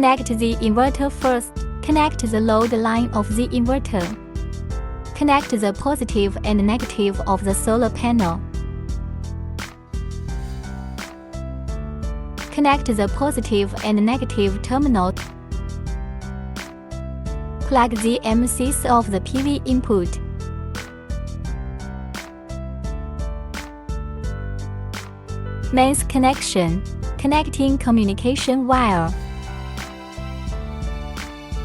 Connect the inverter first. Connect the load line of the inverter. Connect the positive and negative of the solar panel. Connect the positive and negative terminals. Plug the MCs of the PV input. Mains connection. Connecting communication wire.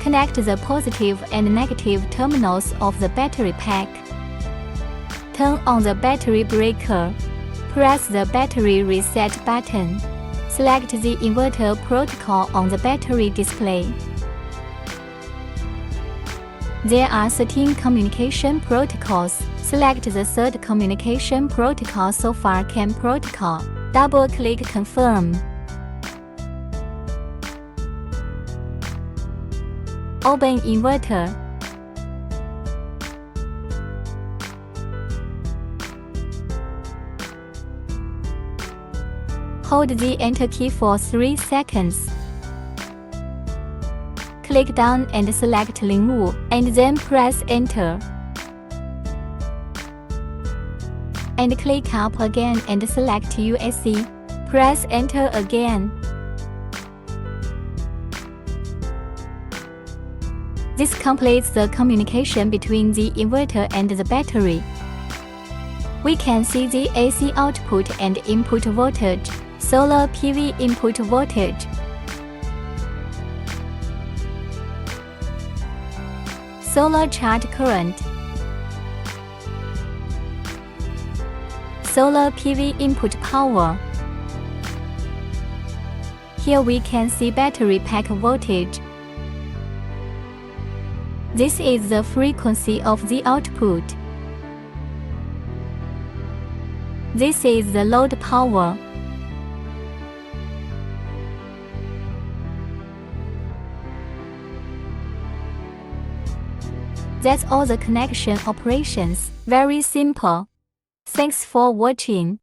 Connect the positive and negative terminals of the battery pack. Turn on the battery breaker. Press the battery reset button. Select the inverter protocol on the battery display. There are 13 communication protocols. Select the third communication protocol so far CAN protocol. Double-click Confirm. Open inverter. Hold the Enter key for 3 seconds. Click down and select Remove, and then press Enter. And click up again and select UAC. Press Enter again. This completes the communication between the inverter and the battery. We can see the AC output and input voltage, solar PV input voltage, solar charge current, solar PV input power. Here we can see battery pack voltage. This is the frequency of the output. This is the load power. That's all the connection operations. Very simple. Thanks for watching.